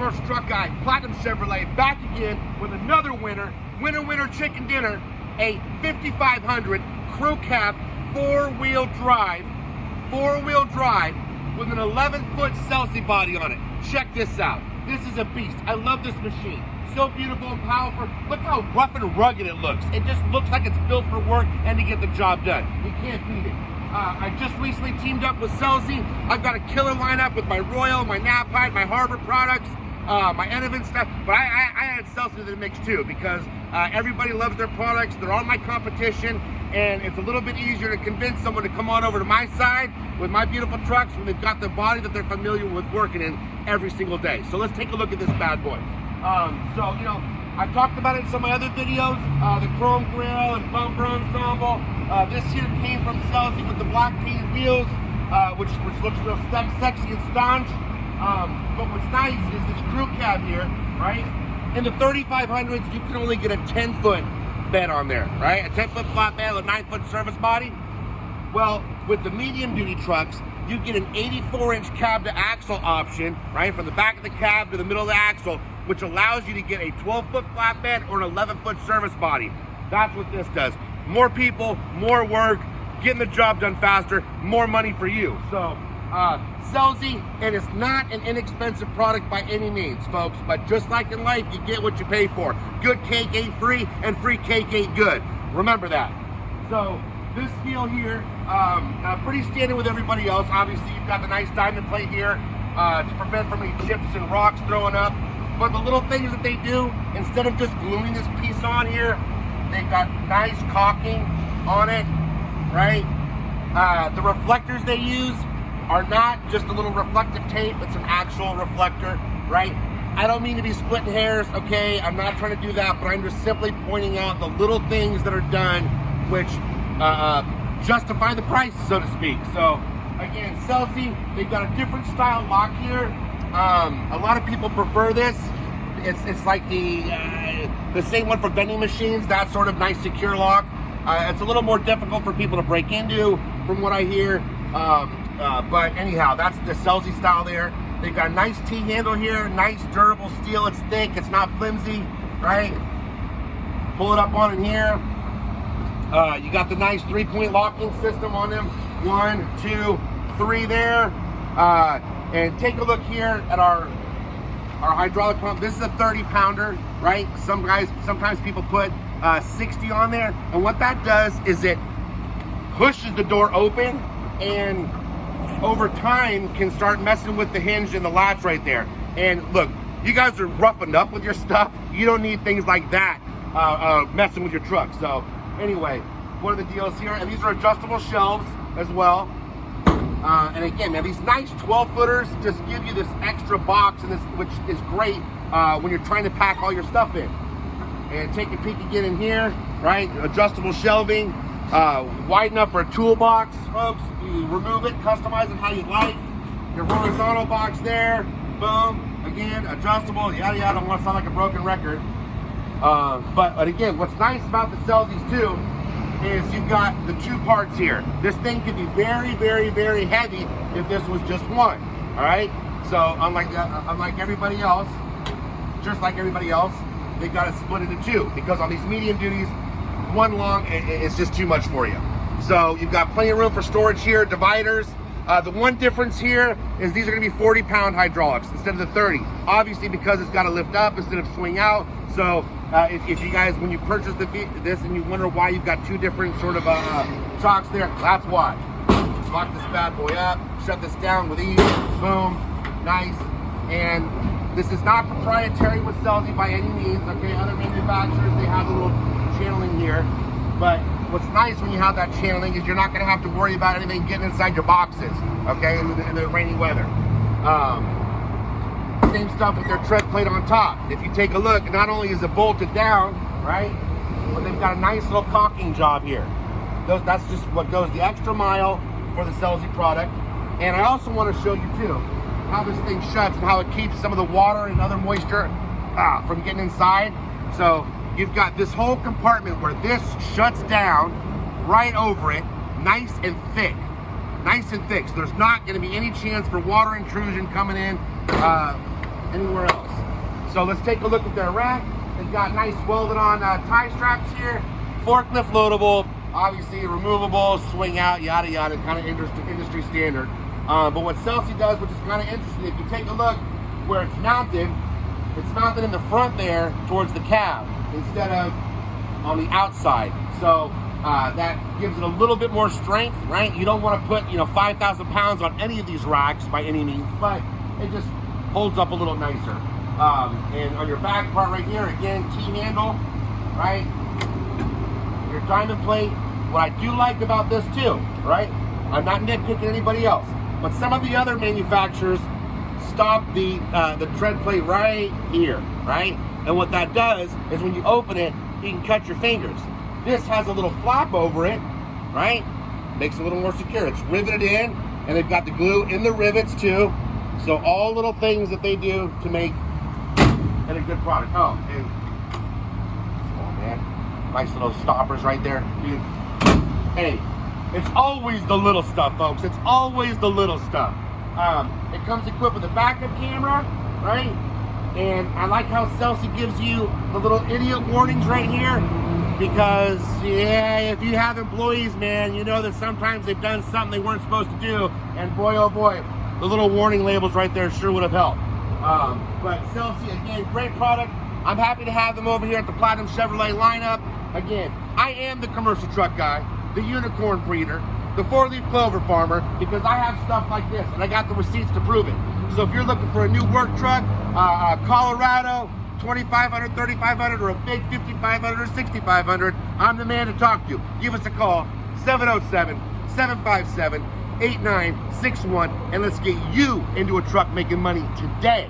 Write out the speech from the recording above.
Commercial Truck Guy, Platinum Chevrolet, back again with another winner, winner chicken dinner, a 5500 crew cab four-wheel drive with an 11-foot Scelzi body on it. Check this out. This is a beast. I love this machine. So beautiful and powerful. Look how rough and rugged it looks. It just looks like it's built for work and to get the job done. You can't beat it. I just recently teamed up with Scelzi. I've got a killer lineup with my Royal, my Knapheide, my Harbor products, my Enovin stuff. But I added Scelzi to the mix too because everybody loves their products. They're all my competition, and it's a little bit easier to convince someone to come on over to my side with my beautiful trucks when they've got the body that they're familiar with working in every single day. So let's take a look at this bad boy. So, you know, I've talked about it in some of my other videos, the chrome grille and bumper ensemble. This here came from Scelzi with the black painted wheels, which looks real sexy and staunch. But what's nice is this crew cab here, right? In the 3500s, you can only get a 10-foot bed on there, right? A 10-foot flatbed with a 9-foot service body. Well, with the medium-duty trucks, you get an 84-inch cab-to-axle option, right? From the back of the cab to the middle of the axle, which allows you to get a 12-foot flatbed or an 11-foot service body. That's what this does. More people, more work, getting the job done faster, more money for you. So, Scelzi, and it's not an inexpensive product by any means, folks, but just like in life, you get what you pay for. Good cake ain't free, and free cake ain't good. Remember that. So, this steel here, pretty standard with everybody else. Obviously, you've got the nice diamond plate here to prevent from any chips and rocks throwing up. But the little things that they do, instead of just gluing this piece on here, they've got nice caulking on it, right? The reflectors they use are not just a little reflective tape, it's an actual reflector, right? I don't mean to be splitting hairs, okay? I'm not trying to do that, but I'm just simply pointing out the little things that are done which justify the price, so to speak. So, again, Scelzi, they've got a different style lock here. A lot of people prefer this. It's like the same one for vending machines, that sort of nice secure lock. It's a little more difficult for people to break into, from what I hear. But anyhow, that's the Scelzi style there. They've got a nice T-handle here, nice durable steel. It's thick, it's not flimsy, right? Pull it up on in here. You got the nice 3-point locking system on them. 1, 2, 3 there. And take a look here at our hydraulic pump. This is a 30-pounder, right? Sometimes people put 60 on there. And what that does is it pushes the door open and over time can start messing with the hinge and the latch right there. And look, you guys are rough enough with your stuff. You don't need things like that messing with your truck. So anyway, one of the deals here, and these are adjustable shelves as well. And again, man, these nice 12-footers just give you this extra box, and this, which is great when you're trying to pack all your stuff in. And take a peek again in here, right? Adjustable shelving, wide enough for a toolbox, folks. You remove it, customize it how you like. Your horizontal box there, boom. Again, adjustable, yada yada. I don't want to sound like a broken record. But again, what's nice about the Scelzis too is you've got the 2 parts here. This thing could be very, very, very heavy if this was just one. All right. So unlike everybody else, just like everybody else, they've got to split into 2 because on these medium duties, one long is just too much for you. So you've got plenty of room for storage here, dividers. The one difference here is these are going to be 40-pound hydraulics instead of the 30. Obviously, because it's got to lift up instead of swing out. So if you guys, when you purchase this and you wonder why you've got 2 different sort of shocks there, that's why. Lock this bad boy up, shut this down with ease, boom, nice. And this is not proprietary with Scelzi by any means, okay? Other manufacturers, they have a little channeling here. But what's nice when you have that channeling is you're not gonna have to worry about anything getting inside your boxes, okay, in the rainy weather. Same stuff with their tread plate on top. If you take a look, not only is it bolted down, right, but they've got a nice little caulking job here. That's just what goes the extra mile for the Scelzi product. And I also want to show you too how this thing shuts and how it keeps some of the water and other moisture from getting inside. So you've got this whole compartment where this shuts down right over it, nice and thick. Nice and thick, so there's not going to be any chance for water intrusion coming in. anywhere else. So let's take a look at their rack. They've got nice welded on tie straps here. Forklift loadable, obviously removable, swing out, yada yada, kind of industry standard. But what Scelzi does, which is kind of interesting, if you take a look where it's mounted in the front there towards the cab instead of on the outside. So that gives it a little bit more strength, right? You don't want to put 5,000 pounds on any of these racks by any means, but it just holds up a little nicer. And on your back part right here, again, T-handle, right? Your diamond plate. What I do like about this too, right? I'm not nitpicking anybody else, but some of the other manufacturers stop the tread plate right here, right? And what that does is when you open it, you can cut your fingers. This has a little flap over it, right? Makes it a little more secure. It's riveted in, and they've got the glue in the rivets too. So all little things that they do to make it a good product. Oh, and man, nice little stoppers right there, dude. Hey, it's always the little stuff, folks. It's always the little stuff. It comes equipped with a backup camera, right? And I like how Scelzi gives you the little idiot warnings right here, because yeah, if you have employees, man, you know that sometimes they've done something they weren't supposed to do, and boy, oh boy, the little warning labels right there sure would have helped. But Scelzi, again, great product. I'm happy to have them over here at the Platinum Chevrolet lineup. Again, I am the commercial truck guy, the unicorn breeder, the four-leaf clover farmer, because I have stuff like this, and I got the receipts to prove it. So if you're looking for a new work truck, Colorado, 2,500, 3,500, or a big 5,500 or 6,500, I'm the man to talk to. Give us a call, 707-757-8961, and let's get you into a truck making money today.